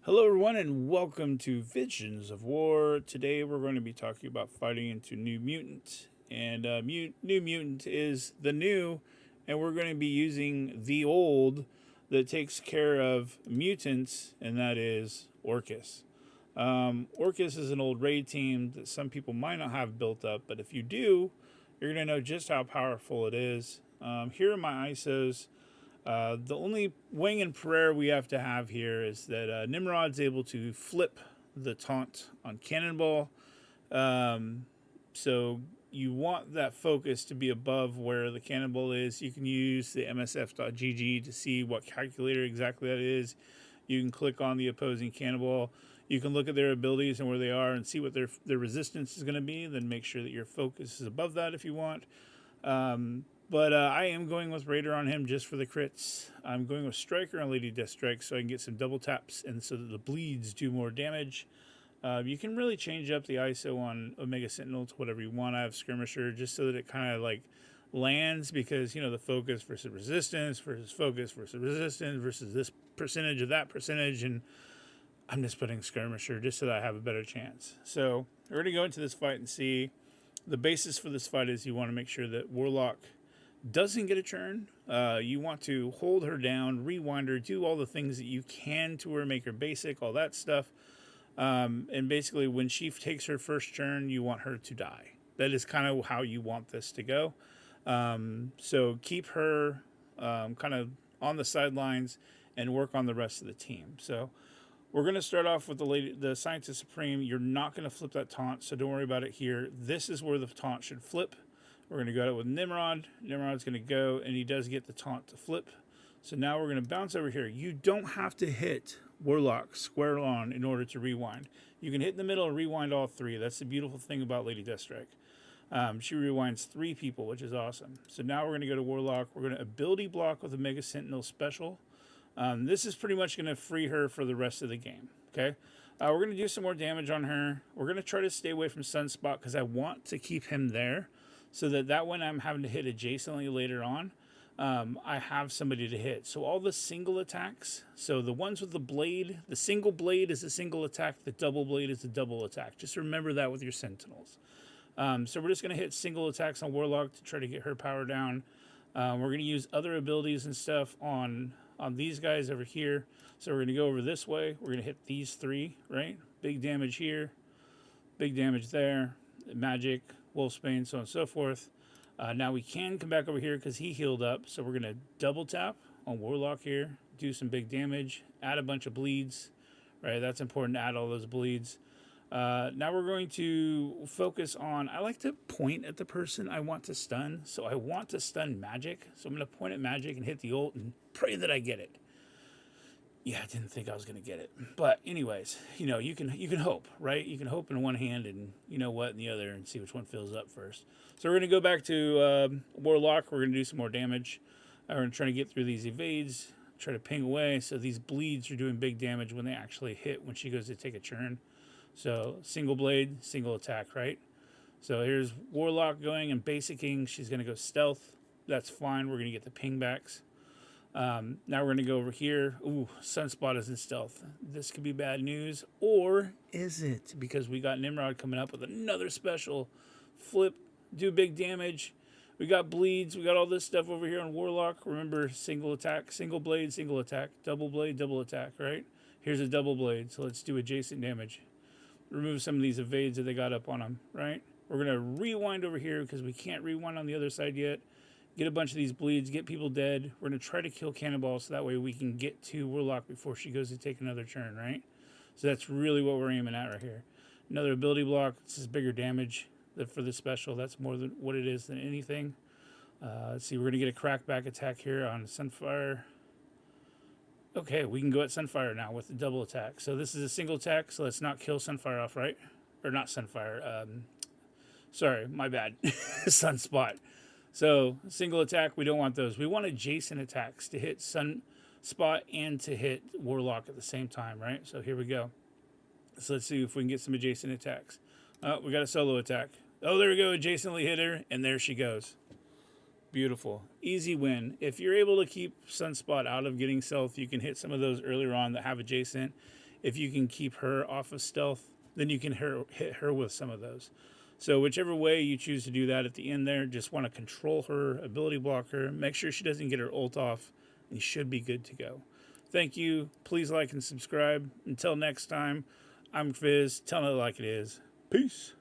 Hello, everyone, and welcome to Visions of War. Today, we're going to be talking about fighting into New Mutant. And New Mutant is the new, and we're going to be using the old that takes care of mutants, and that is Orchis. Orchis is an old raid team that some people might not have built up, but if you do, you're going to know just how powerful it is. Here are my ISOs. The only wing and prayer we have to have here is that Nimrod's able to flip the taunt on Cannonball. So you want that focus to be above where the Cannonball is. You can use the MSF.gg to see what calculator exactly that is. You can click on the opposing Cannonball. You can look at their abilities and where they are and see what their resistance is going to be. Then make sure that your focus is above that if you want. But I am going with Raider on him just for the crits. I'm going with Striker on Lady Deathstrike so I can get some double taps and so that the bleeds do more damage. You can really change up the ISO on Omega Sentinel to whatever you want. I have Skirmisher just so that it kind of like lands because, you know, the focus versus resistance versus this percentage of that percentage. And I'm just putting Skirmisher just so that I have a better chance. So we're going to go into this fight and see. The basis for this fight is you want to make sure that Warlock doesn't get a churn. You want to hold her down, rewind her, do all the things that you can to her, make her basic, all that stuff. And basically, when she takes her first churn, you want her to die. That is kind of how you want this to go. So keep her kind of on the sidelines and work on the rest of the team. So we're going to start off with the Scientist Supreme. You're not going to flip that taunt, so don't worry about it here. This is where the taunt should flip. We're going to go with Nimrod. Nimrod's going to go, and he does get the taunt to flip. So now we're going to bounce over here. You don't have to hit Warlock square on in order to rewind. You can hit in the middle and rewind all three. That's the beautiful thing about Lady Deathstrike. She rewinds 3 people, which is awesome. So now we're going to go to Warlock. We're going to ability block with a Mega Sentinel special. This is pretty much going to free her for the rest of the game. Okay. We're going to do some more damage on her. We're going to try to stay away from Sunspot because I want to keep him there so that when I'm having to hit adjacently later on, I have somebody to hit. So all the single attacks, so the ones with the blade, the single blade is a single attack, the double blade is a double attack. Just remember that with your Sentinels. So we're just going to hit single attacks on Warlock to try to get her power down. We're going to use other abilities and stuff on these guys over here. So we're going to go over this way. We're going to hit these 3, right? Big damage here, big damage there, magic, Wolfsbane, so on and so forth. Now we can come back over here because he healed up. So we're going to double tap on Warlock here, do some big damage, add a bunch of bleeds, right? That's important to add all those bleeds. Now we're going to focus on, I like to point at the person I want to stun. So I want to stun magic. So I'm going to point at magic and hit the ult and pray that I get it. Yeah, I didn't think I was going to get it. But anyways, you know, you can hope, right? You can hope in one hand and you know what in the other and see which one fills up first. So we're going to go back to Warlock. We're going to do some more damage. We're going to try to get through these evades, try to ping away. So these bleeds are doing big damage when they actually hit when she goes to take a churn. So single blade, single attack, right? So here's Warlock going and basicking. She's going to go stealth. That's fine. We're going to get the ping backs. Now we're going to go over here. Ooh, Sunspot is in stealth. This could be bad news. Or is it? Because we got Nimrod coming up with another special. Flip, do big damage. We got bleeds. We got all this stuff over here on Warlock. Remember, single attack, single blade, single attack. Double blade, double attack, right? Here's a double blade. So let's do adjacent damage. Remove some of these evades that they got up on them, right? We're going to rewind over here because we can't rewind on the other side yet. Get a bunch of these bleeds, get people dead. We're going to try to kill Cannonball so that way we can get to Warlock before she goes to take another turn, right? So that's really what we're aiming at right here. Another ability block. This is bigger damage for the special. That's more than what it is than anything. Let's see. We're going to get a crackback attack here on Sunfire. Okay, we can go at Sunfire now with the double attack. So this is a single attack, so let's not kill Sunfire off, right? Or not Sunfire. Sorry, my bad. Sunspot. So single attack, we don't want those. We want adjacent attacks to hit Sunspot and to hit Warlock at the same time, right? So here we go. So let's see if we can get some adjacent attacks. Oh, we got a solo attack. Oh, there we go. Adjacently hit her, and there she goes. Beautiful. Easy win. If you're able to keep Sunspot out of getting stealth, you can hit some of those earlier on that have adjacent. if you can keep her off of stealth, then you can hit her with some of those. So whichever way you choose to do that at the end there, just want to control her, ability block her, make sure she doesn't get her ult off, and you should be good to go. Thank you. Please like and subscribe. Until next time, I'm VIZ, telling it like it is. Peace.